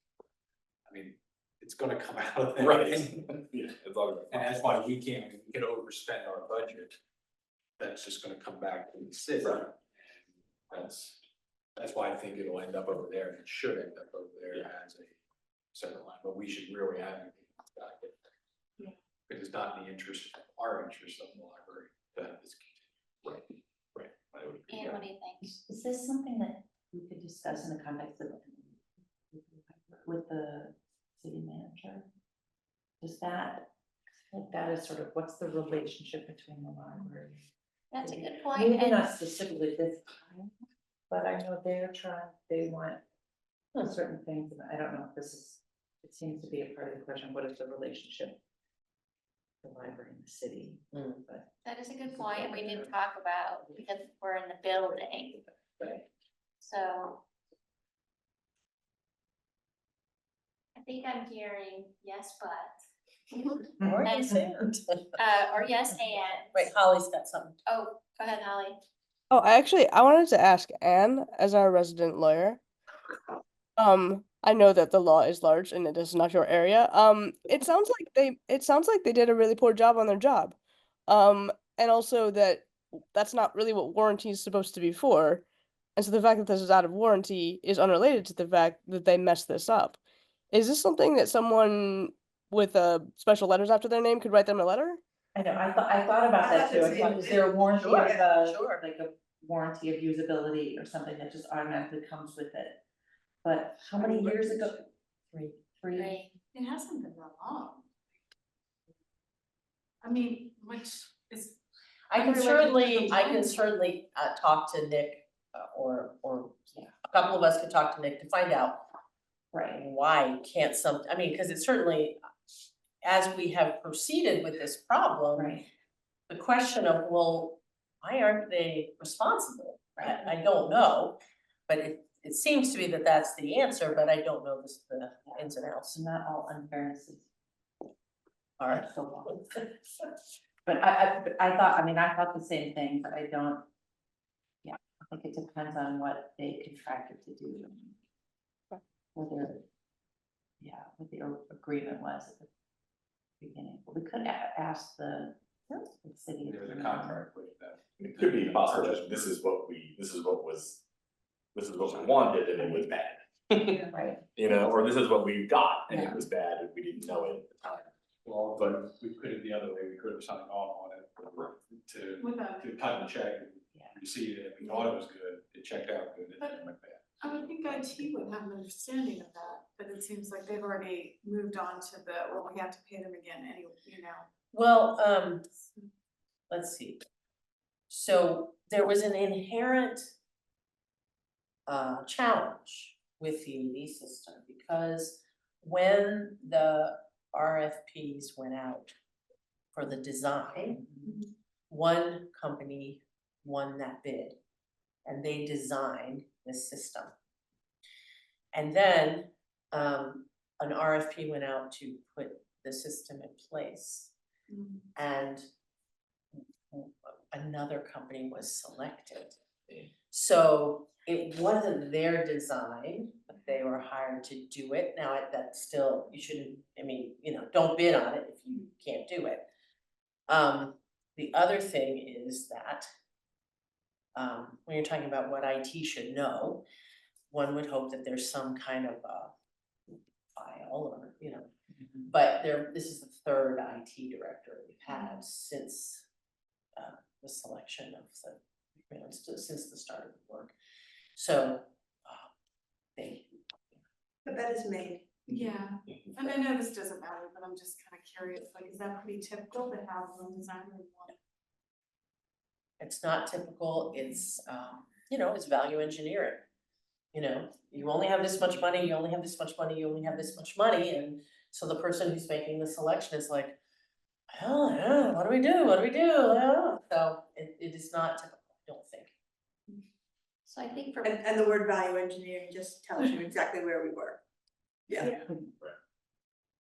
I mean, it's gonna come out of that. Right, yeah, it's all good. And that's why we can overspend our budget, that's just gonna come back to the city. Right. That's why I think it'll end up over there, and it should end up over there Yeah. as a separate line, but we should really advocate about it. Yeah. Because it's not in the interest, our interest of the library, to have this continue. Right, I would agree. And what do you think? Is this something that we could discuss in the context of with the city manager? Does that, like that is sort of, what's the relationship between the library? That's a good point, Maybe and not specifically this time, but I know they want certain things, and I don't know if this is, it seems to be a part of the question, what is the relationship? The library and the city, but. that is a good point, and we did talk about, because we're in the building, Right. so. I think I'm hearing yes, but. Or yes, and. Or yes, and. Wait, Holly's got something. Oh, go ahead, Holly. Oh, I wanted to ask Anne, as our resident lawyer. I know that the law is large and it is not your area. It sounds like they did a really poor job on their job. And also that that's not really what warranty is supposed to be for. And so the fact that this is out of warranty is unrelated to the fact that they messed this up. Is this something that someone with special letters after their name could write them a letter? I know, I thought about I that thought too, the I thought, same is there a warranty of, Sure, sure. like a warranty of usability or something that just automatically comes with it? But how many years ago? Three. Great. It hasn't been that long. I mean, which is. I can unrelated to the certainly talk to Nick, or yeah, a couple of us could talk to Nick to find out Right. why can't I mean, because it's certainly, as we have proceeded with this problem, Right. the question of, well, why aren't they responsible? I don't know, but it seems to be that that's the answer, but I don't know the ins and outs. So not all unfairnesses Alright. so long. But I thought the same thing, but I don't. Yeah, I think it depends on what they contracted to do. Whether, yeah, what the agreement was at the beginning. We could ask the city. There's a contract with them. It could be possible that this is what we wanted and it was bad. Right. You know, or this is what we got and Yeah. it was bad and we didn't know it at the time. Well, but we put it the other way, we could have signed off on it Without. to cut the check and Yeah. receive it, we thought it was good, it checked out good, it didn't went bad. I would think IT would have an understanding of that, but it seems like they've already moved on to well, we have to pay them again anyway, you know. Well, let's see. So there was an inherent challenge with the AV system because when the RFPs went out for the design, one company won that bid and they designed this system. And then an RFP went out to put the system in place. And another company was selected. So it wasn't their design, but they were hired to do it. Now, that's still, you shouldn't, I mean, you know, don't bid on it if you can't do it. The other thing is that when you're talking about what IT should know, one would hope that there's some kind of file or, you know, but this is the third IT director we've had since the selection of since the start of the work. So The bet is made. Yeah, and I know this doesn't matter, but I'm just kind of curious, like, is that pretty typical to have one designer in one? it's not typical, it's you know, it's value engineering. You know, you only have this much money, you only have this much money, you only have this much money, and so the person who's making the selection is like, hell, yeah, what do we do? What do we do? So it is not typical, I don't think. So I think for. And the word value engineering just tells you exactly where we were. Yeah.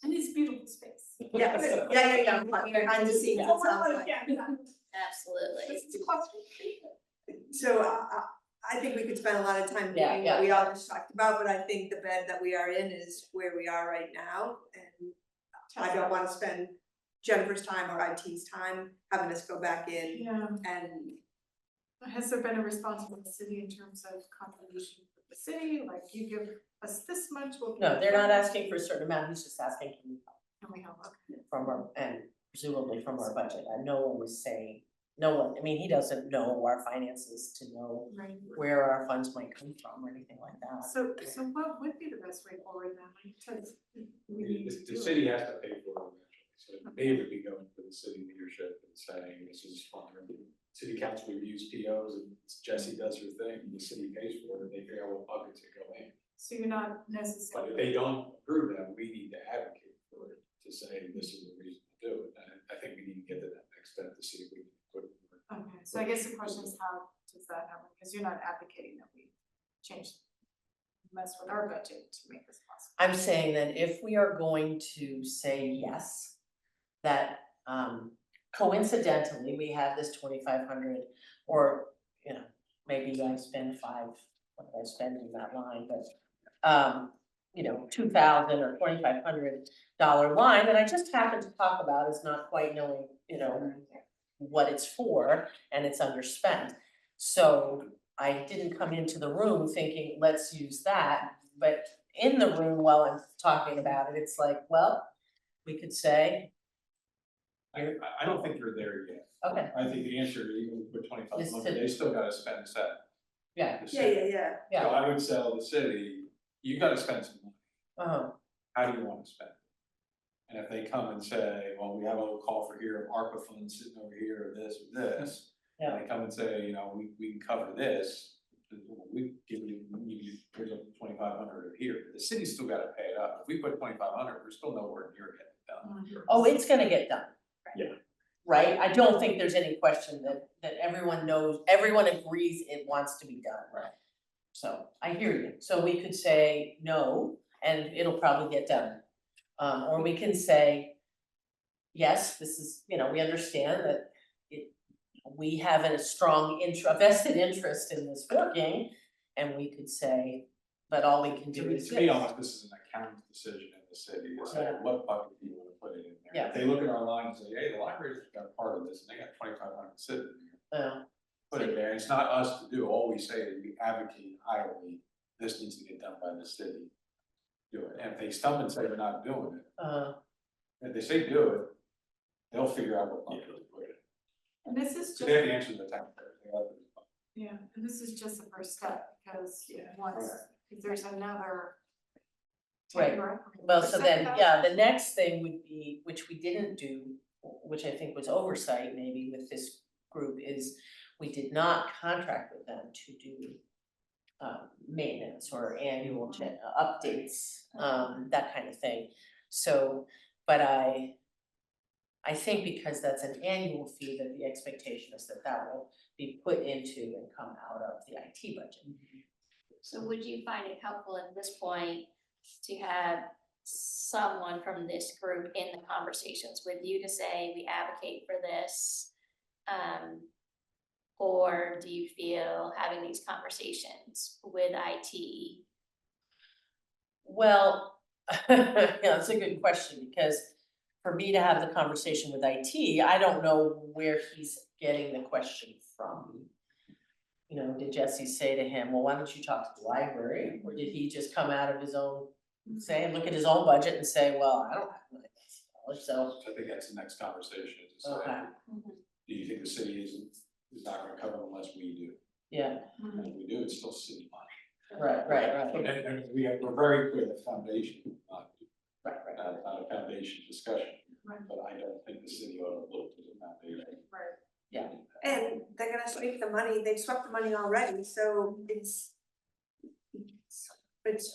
And it's beautiful space. Yeah, behind the scenes, it sounds like. Absolutely. So I think we could spend a lot of time Yeah, doing what we all just talked about, but I think the bed that we are in is where we are right now. And I don't wanna spend Jennifer's time or IT's time having us go back in Yeah, and. has there been a response from the city in terms of contribution from the city, like you give us this much, we'll. No, they're not asking for a certain amount, he's just asking can we help Can we help, okay. from our, and presumably from our budget, and no one was saying, no one, I mean, he doesn't know our finances to know Right. where our funds might come from or anything like that. So what would be the best way forward now, because we need to The do city it. has to pay for it eventually, so maybe we go to the city leadership and saying, this is fine. City council reviews POs and Jesse does her thing, the city pays for it, and they figure out what buckets it go in. So you're not But necessarily. if they don't approve that, we need to advocate for it, to say this is the reason to do it, and I think we need to get to that next step to see if we can put it. Okay, so I guess the question is how does that happen, because you're not advocating that we change, mess with our budget to make this possible. I'm saying that if we are going to say yes, that, coincidentally, we have this 2,500, or, you know, maybe I spend what did I spend in that line, but, you know, $2,000 or $2,500 line that I just happened to talk about is not quite knowing, you know, what it's for, and it's underspent. So I didn't come into the room thinking, let's use that, but in the room while I'm talking about it, it's like, well, we could say, I don't think you're there yet. okay, I think the answer, even with Is 2,500, to- they still gotta spend that. yeah, The Yeah, city. yeah. yeah, So I would tell the city, you gotta spend some money, uh-huh, how do you wanna spend it? And if they come and say, well, we have a little call for here of ARPA funds sitting over here, or this, Yeah. and they come and say, you know, we can cover this, we give you, here's a 2,500 here, the city's still gotta pay it up, if we put 2,500, we're still nowhere near getting it done. oh, it's gonna get done. Yeah. Right, I don't think there's any question that everyone knows, everyone agrees it wants to be done. Right. So, I hear you, so we could say no, and it'll probably get done. Or we can say, yes, this is, you know, we understand that we have a strong a vested interest in this working, and we could say, but all we can To do me, is to me, this. almost, this is an accounting decision in the city, to say, Yeah. what bucket do you wanna put it in there? Yeah. If they look at our line and say, hey, the library's got part of this, and they got 2,500 sitting there, put it there, it's not us to do, all we say is we advocate highly, this needs to get done by the city. Do it, and if they stump and say they're not doing it, if they say do it, they'll figure out what bucket to put it in. And this is So just, they have to answer the taxpayers, they have to. yeah, and this is just the first step, because once, if there's another. Right. 10 Well, so then, 7,000. yeah, the next thing would be, which we didn't do, which I think was oversight maybe with this group, is we did not contract with them to do maintenance or annual updates, that kind of thing. So, but I think because that's an annual fee, that the expectation is that that will be put into and come out of the IT budget. So would you find it helpful at this point to have someone from this group in the conversations with you to say, we advocate for this? Or do you feel having these conversations with IT? Well, yeah, that's a good question, because for me to have the conversation with IT, I don't know where he's getting the question from. You know, did Jesse say to him, well, why don't you talk to the library, or did he just come out of his own, look at his own budget and say, well, I don't have money, so. I think that's the next conversation, is to say, Okay. do you think the city is not gonna cover unless we do? Yeah, And if we do, it's still city money. right. And we're very clear that foundation, not Right. not a foundation discussion, Right. but I don't think the city ought to look to the foundation. Right. Yeah. And they're gonna sweep the money, they've swept the money already, so it's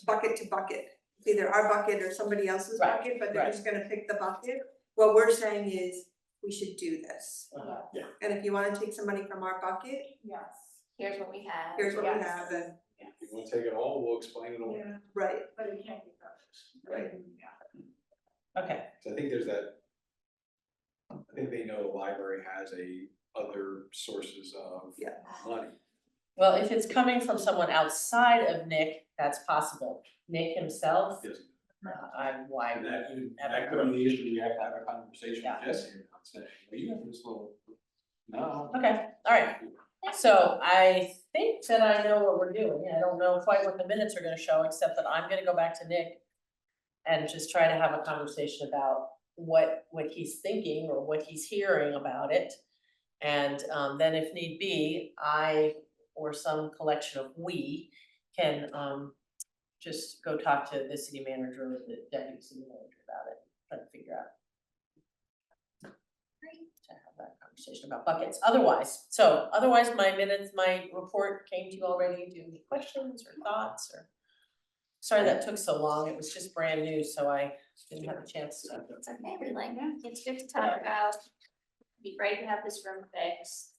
bucket to bucket. It's either our bucket or somebody else's Right, bucket, but they're right. just gonna pick the bucket. What we're saying is, we should do this. Uh-huh. And if you wanna take some money from our bucket, Yes. Here's what we have. here's what we Yes. have, and, If you wanna take it all, we'll explain it all. Yeah, right, but it can't be covered. Right. Yeah. Okay, So I think there's that, I think they know the library has other sources of Yeah. money. well, if it's coming from someone outside of Nick, that's possible. Nick himself, Yes. why And that, wouldn't that ever. could be the issue, we have to have a conversation Yeah. with Jesse, and say, well, you have this little, no. Okay, all right. So I think that I know what we're doing. I don't know quite what the minutes are gonna show, except that I'm gonna go back to Nick and just try to have a conversation about what he's thinking or what he's hearing about it. And then if need be, I or some collection of we can just go talk to the city manager or the deputy city manager about it, try to figure out. To have that conversation about buckets. Otherwise, my minutes, my report came to you already. Do you have any questions or thoughts or? Sorry that took so long. It was just brand new, so I didn't have a chance to. It's okay, we like, it's good to talk about. Be great to have this room fixed.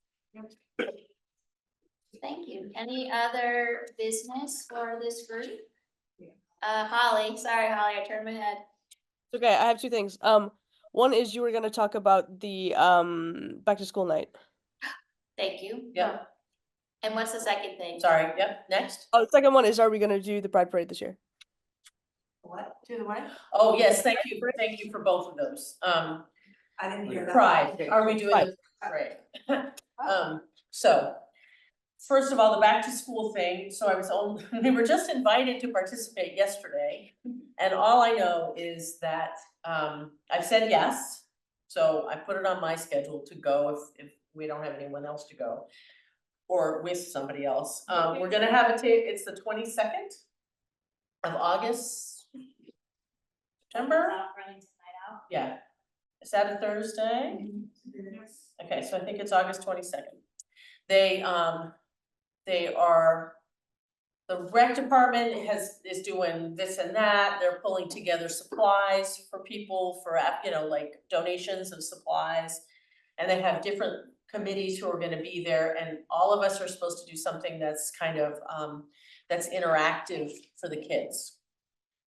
Thank you. Any other business for this group? Holly, sorry, Holly, I turned my head. It's okay, I have two things. One is you were gonna talk about the back to school night. Thank you. Yep, And what's the second thing? sorry, yep, next. Oh, the second one is, are we gonna do the Pride Parade this year? What? Do the what? Oh, yes, thank you for both of those. I didn't hear that. Pride, are we doing Pride. the parade? So, first of all, the back to school thing, so we were just invited to participate yesterday. And all I know is that, I've said yes, so I put it on my schedule to go if we don't have anyone else to go. Or with somebody else, we're gonna have it's the 22nd of August. September, Running tonight out. yeah, is that a Thursday? Okay, so I think it's August 22nd. They are, the rec department is doing this and that, they're pulling together supplies for people for, like donations of supplies. And they have different committees who are gonna be there, and all of us are supposed to do something that's kind of, that's interactive for the kids.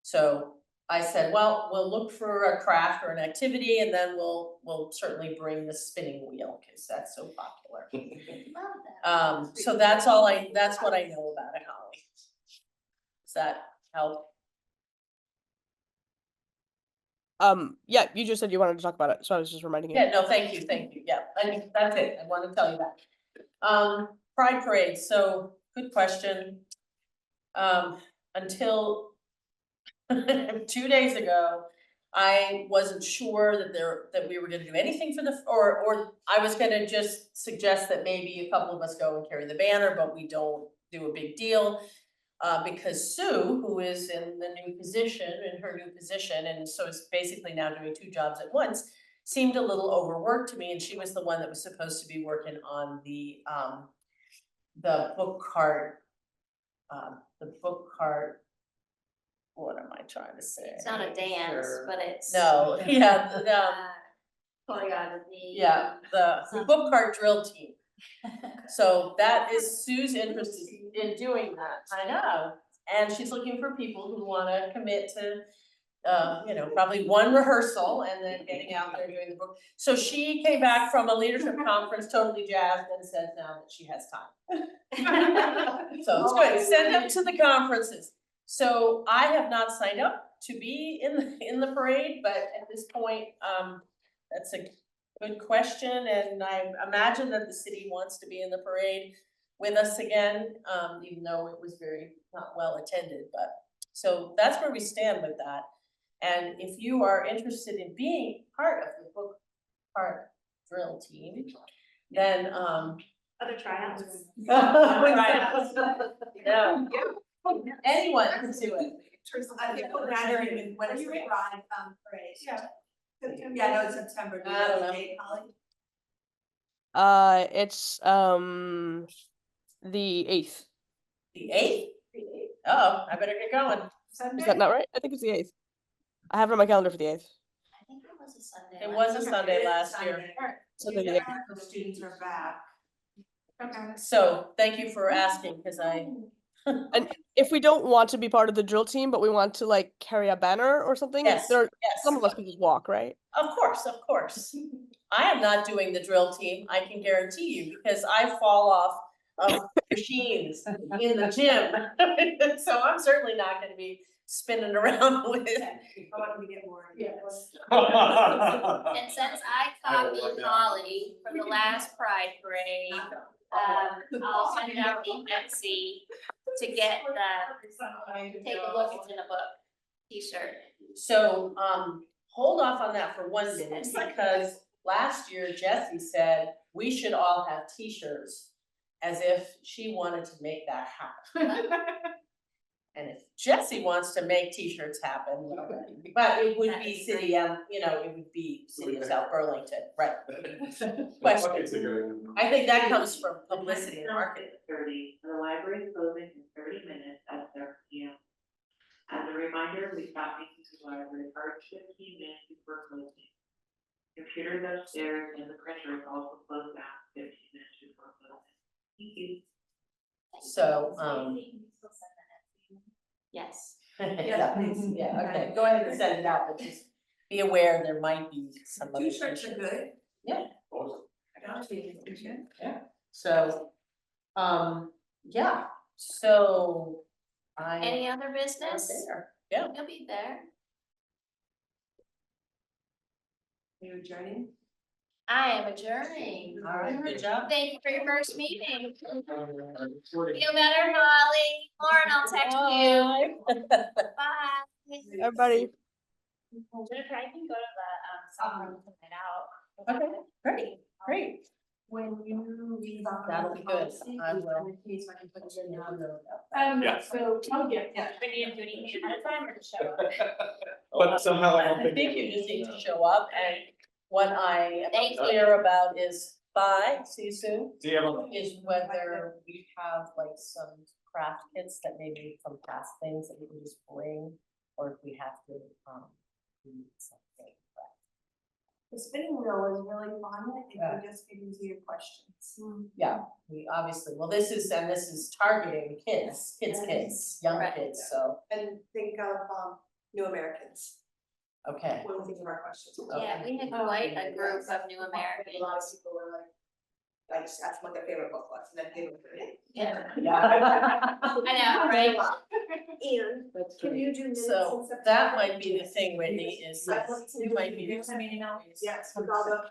So I said, well, we'll look for a craft or an activity, and then we'll certainly bring the spinning wheel, cause that's so popular. Love that. So that's what I know about it, Holly. Does that help? Yeah, you just said you wanted to talk about it, so I was just reminding you. Yeah, no, thank you, yeah, that's it, I wanted to tell you that. Pride Parade, so, good question. Until 2 days ago, I wasn't sure that we were gonna do anything for or I was gonna just suggest that maybe a couple of us go and carry the banner, but we don't do a big deal. Because Sue, who is in her new position, and so is basically now doing 2 jobs at once, seemed a little overworked to me, and she was the one that was supposed to be working on the book cart, what am I trying to say? It's not a dance, but it's. No, yeah, Choreography. yeah, the book cart drill team. So that is Sue's interest in doing that, I know, and she's looking for people who wanna commit to, probably one rehearsal and then getting out there doing the book. So she came back from a leadership conference totally jazzed and says now that she has time. So it's good, send them to the conferences. So I have not signed up to be in the parade, but at this point, that's a good question, and I imagine that the city wants to be in the parade with us again, even though it was very not well attended, but, so that's where we stand with that. And if you are interested in being part of the book cart drill team, then, Other tryouts. Yeah. Anyone can do it. I think we're gathering when it's the Pride parade. Yeah. Yeah, no, it's September. Do you I don't know the know. date, Holly? It's the 8th. The 8th? Oh, I better get going. Is that not right? I think it's the 8th. I have it on my calendar for the 8th. I think it was a Sunday. It was a Sunday It is last year. Sunday. Sunday the 8th. The students are back. Okay. So thank you for asking, because And if we don't want to be part of the drill team, but we want to like carry a banner or something, Yes, some yes, of us can just walk, right? of course. I am not doing the drill team, I can guarantee you, because I fall off of machines in the gym. So I'm certainly not gonna be spinning around with. I want to get more. Yes. And since I copied Holly for the last Pride Parade, I'll send out the Etsy to get take a look, it's in a book, t-shirt. So, hold off on that for 1 minute, because last year Jessie said we should all have t-shirts, as if she wanted to make that happen. And if Jessie wants to make t-shirts happen, well, but it would be city, it would be city of South Burlington, right? Question. I think that comes from publicity and marketing. 30, the library is closing in 30 minutes at 7 p.m. As a reminder, we stopped making the library cards 15 minutes before closing. Computers upstairs and the printer is also closed down 15 minutes before closing. Thank you. So, Yes. yeah, okay, go ahead and send it out, but just be aware there might be some other T-shirts are issues. good. Yeah, Awesome. so, yeah, so Any I. other business? Yeah. You'll be there. You adjourning? I am adjourning. All right, good job. Thank you for your first meeting. Feel better, Holly. Lauren, I'll text you. Bye. Everybody. Jennifer, I can go to the, South Room tonight out. Okay, great. When you read about. That'll be good. I will. So I can put it in now. Yeah. So, We need to do anything ahead of time or just show up? But somehow I don't I think. think you just need to show up, and what I Thank am you. clear about is, bye, see you soon, See you. is whether we have like some craft kits that maybe from past things that we can just bring, or if we have to, do something. The spinning wheel is really fun, if Yeah. you just get into your questions. Yeah, we obviously, well, this is targeting kids, young Right. kids, so, And think of, New Americans, okay. when we think of our questions. Yeah, we had quite a group of new A lot of Americans. people were like, I just asked them what their favorite book was, and then they would put it. Yeah. Yeah. I know, right? And can you do minutes in So September? that might be the thing, Whitney, is that you might be. Yes, with all the